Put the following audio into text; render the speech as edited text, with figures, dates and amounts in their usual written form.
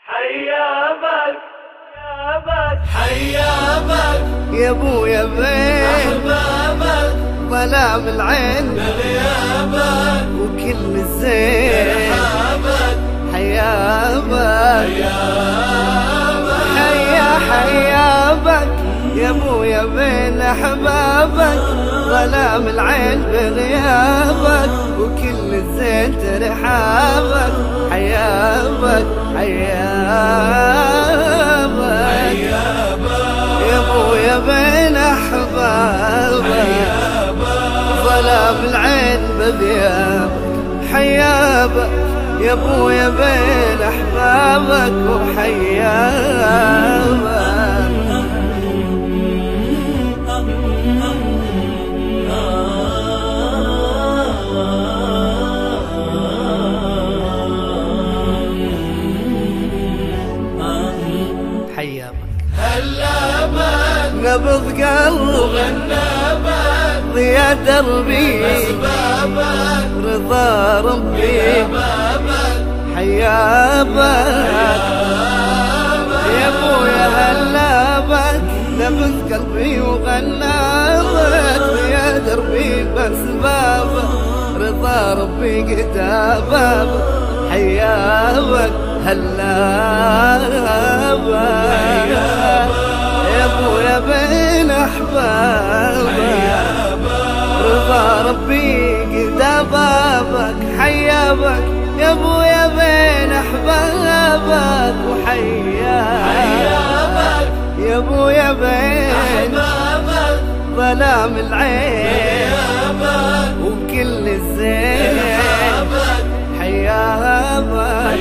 حيابك حيابك يا ابويا بين احبابك ظلام العين بغيابك وكل الزين رحابك حيابك حيابك يا ابويا بين احبابك ظلام العين بغيابك وكل الزين ترحابك حيابك يا ابويا بين احبابك ظلام العين بغيابك حيابك يا ابويا بين احبابك وحيابك حيابك هلابك نبض قلب غنابك ضيا دربي اسبابك رضا ربي بابك حيابك يا ابويا هلابك نبض قلبي وغنابك ضيا دربي باسبابك رضا ربي قدابك حيابك هلابك يا ابويا بين احبابك رضا ربي قدابك حيابك يا ابويا بين احبابك وحيابك يا ابويا بين ظلام العين وكل الزين حيابك